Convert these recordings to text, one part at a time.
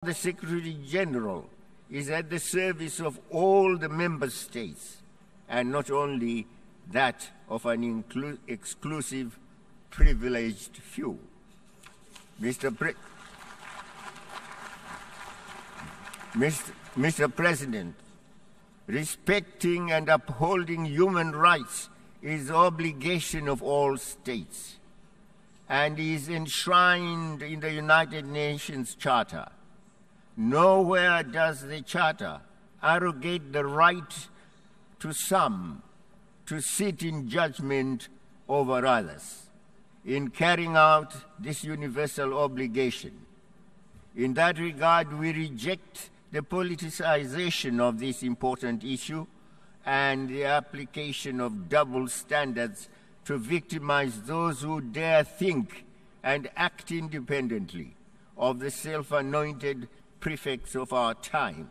The Secretary General is at the service of all the member states and not only that of an exclusive, privileged few. Mr. President, respecting and upholding human rights is the obligation of all states and is enshrined in the United Nations Charter. Nowhere does the Charter arrogate the right to some to sit in judgment over others in carrying out this universal obligation. In that regard, we reject the politicization of this important issue and the application of double standards to victimize those who dare think and act independently of the self-anointed prefects of our time.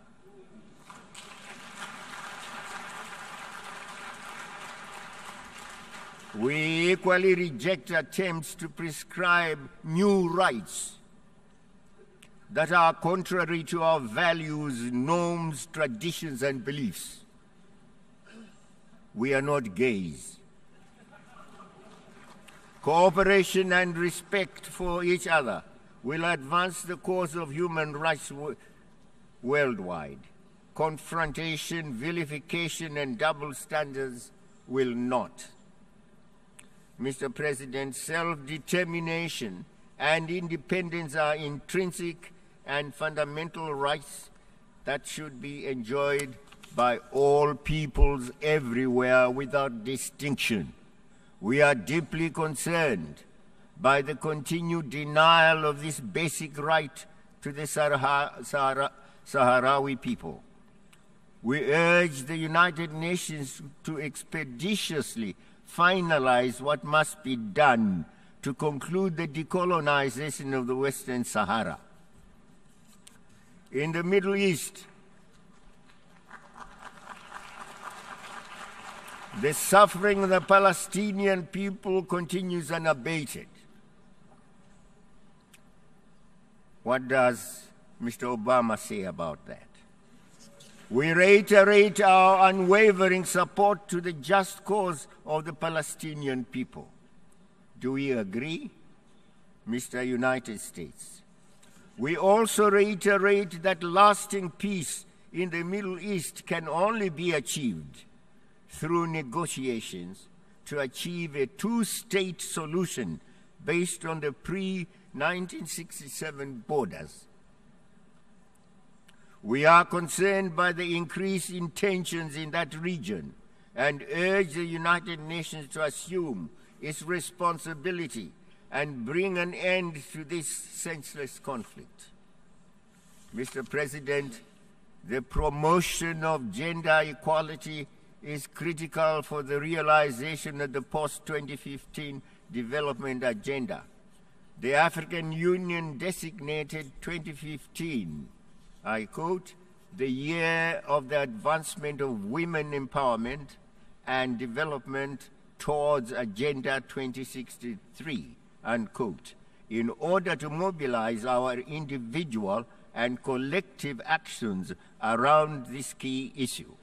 We equally reject attempts to prescribe new rights that are contrary to our values, norms, traditions, and beliefs. We are not gays. Cooperation and respect for each other will advance the cause of human rights worldwide. Confrontation, vilification, and double standards will not. Mr. President, self-determination and independence are intrinsic and fundamental rights that should be enjoyed by all peoples everywhere without distinction. We are deeply concerned by the continued denial of this basic right to the Sahrawi people. We urge the United Nations to expeditiously finalize what must be done to conclude the decolonization of the Western Sahara. In the Middle East, the suffering of the Palestinian people continues unabated. What does Mr. Obama say about that? We reiterate our unwavering support to the just cause of the Palestinian people. Do we agree, Mr. United States? We also reiterate that lasting peace in the Middle East can only be achieved through negotiations to achieve a two-state solution based on the pre-1967 borders. We are concerned by the increase in tensions in that region and urge the United Nations to assume its responsibility and bring an end to this senseless conflict. Mr. President, the promotion of gender equality is critical for the realization of the post-2015 development agenda. The African Union designated 2015, I quote, the year of the advancement of women empowerment and development towards Agenda 2063, unquote, in order to mobilize our individual and collective actions around this key issue.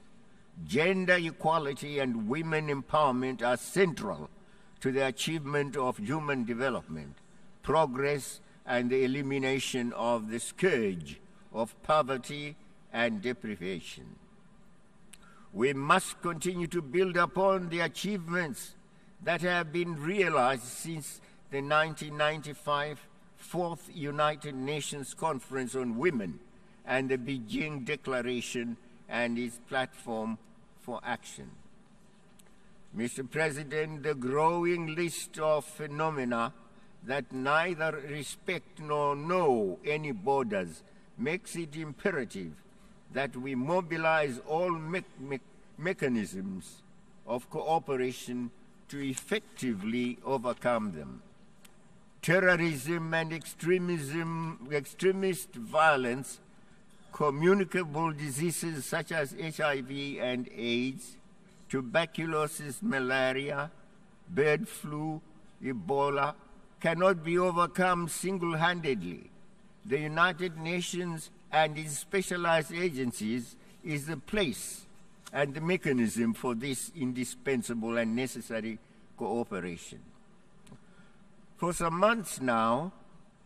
Gender equality and women empowerment are central to the achievement of human development, progress, and the elimination of the scourge of poverty and deprivation. We must continue to build upon the achievements that have been realized since the 1995 Fourth United Nations Conference on Women and the Beijing Declaration and its platform for action. Mr. President, the growing list of phenomena that neither respect nor know any borders makes it imperative that we mobilize all mechanisms of cooperation to effectively overcome them. Terrorism and extremist violence, communicable diseases such as HIV and AIDS, tuberculosis, malaria, bird flu, Ebola, cannot be overcome single-handedly. The United Nations and its specialized agencies is the place and the mechanism for this indispensable and necessary cooperation. For some months now,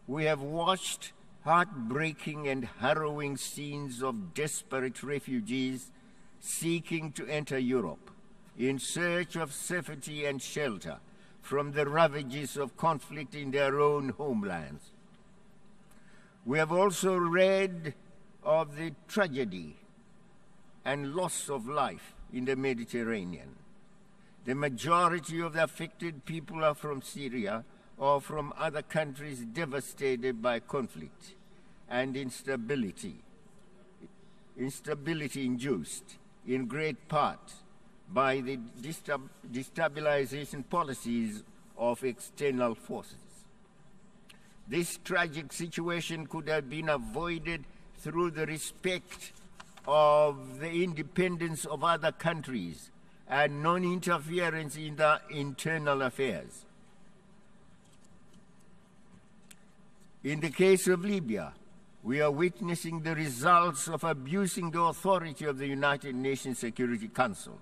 we have watched heartbreaking and harrowing scenes of desperate refugees seeking to enter Europe in search of safety and shelter from the ravages of conflict in their own homelands. We have also read of the tragedy and loss of life in the Mediterranean. The majority of the affected people are from Syria or from other countries devastated by conflict and instability induced in great part by the destabilization policies of external forces. This tragic situation could have been avoided through the respect of the independence of other countries and non-interference in their internal affairs. In the case of Libya, we are witnessing the results of abusing the authority of the United Nations Security Council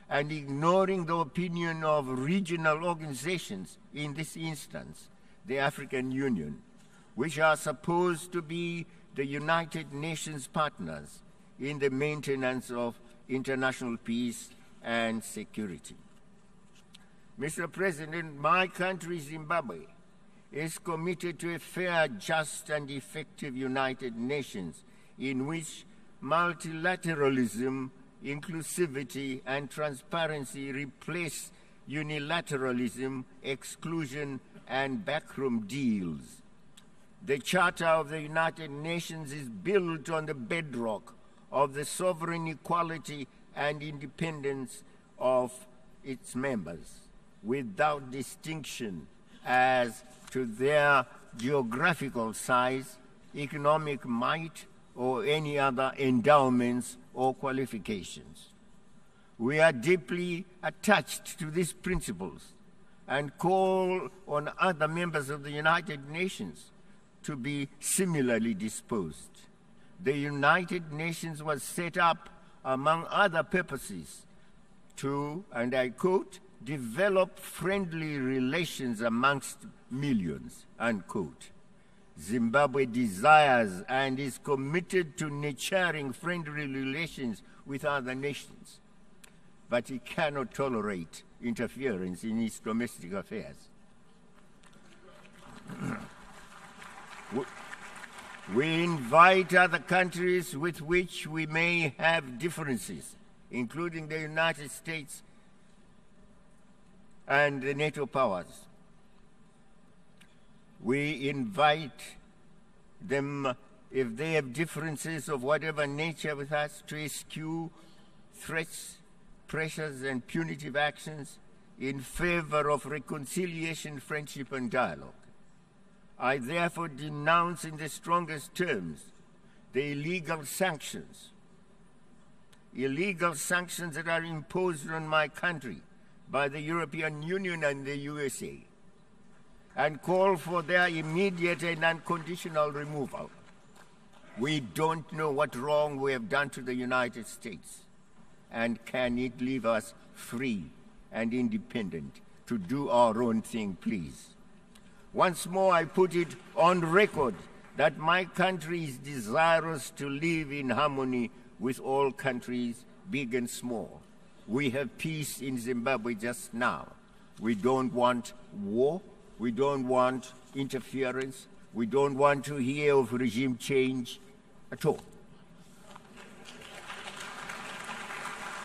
and ignoring the opinion of regional organizations, in this instance, the African Union, which are supposed to be the United Nations partners in the maintenance of international peace and security. Mr. President, my country, Zimbabwe, is committed to a fair, just, and effective United Nations in which multilateralism, inclusivity, and transparency replace unilateralism, exclusion, and backroom deals. The Charter of the United Nations is built on the bedrock of the sovereign equality and independence of its members, without distinction as to their geographical size, economic might, or any other endowments or qualifications. We are deeply attached to these principles and call on other members of the United Nations to be similarly disposed. The United Nations was set up, among other purposes, to, and I quote, develop friendly relations amongst millions, unquote. Zimbabwe desires and is committed to nurturing friendly relations with other nations, but it cannot tolerate interference in its domestic affairs. We invite other countries with which we may have differences, including the United States and the NATO powers. We invite them, if they have differences of whatever nature with us, to eschew threats, pressures, and punitive actions in favor of reconciliation, friendship, and dialogue. I therefore denounce in the strongest terms the illegal sanctions that are imposed on my country by the European Union and the USA, and call for their immediate and unconditional removal. We don't know what wrong we have done to the United States, and can it leave us free and independent to do our own thing, please? Once more, I put it on record that my country is desirous to live in harmony with all countries, big and small. We have peace in Zimbabwe just now. We don't want war. We don't want interference. We don't want to hear of regime change at all.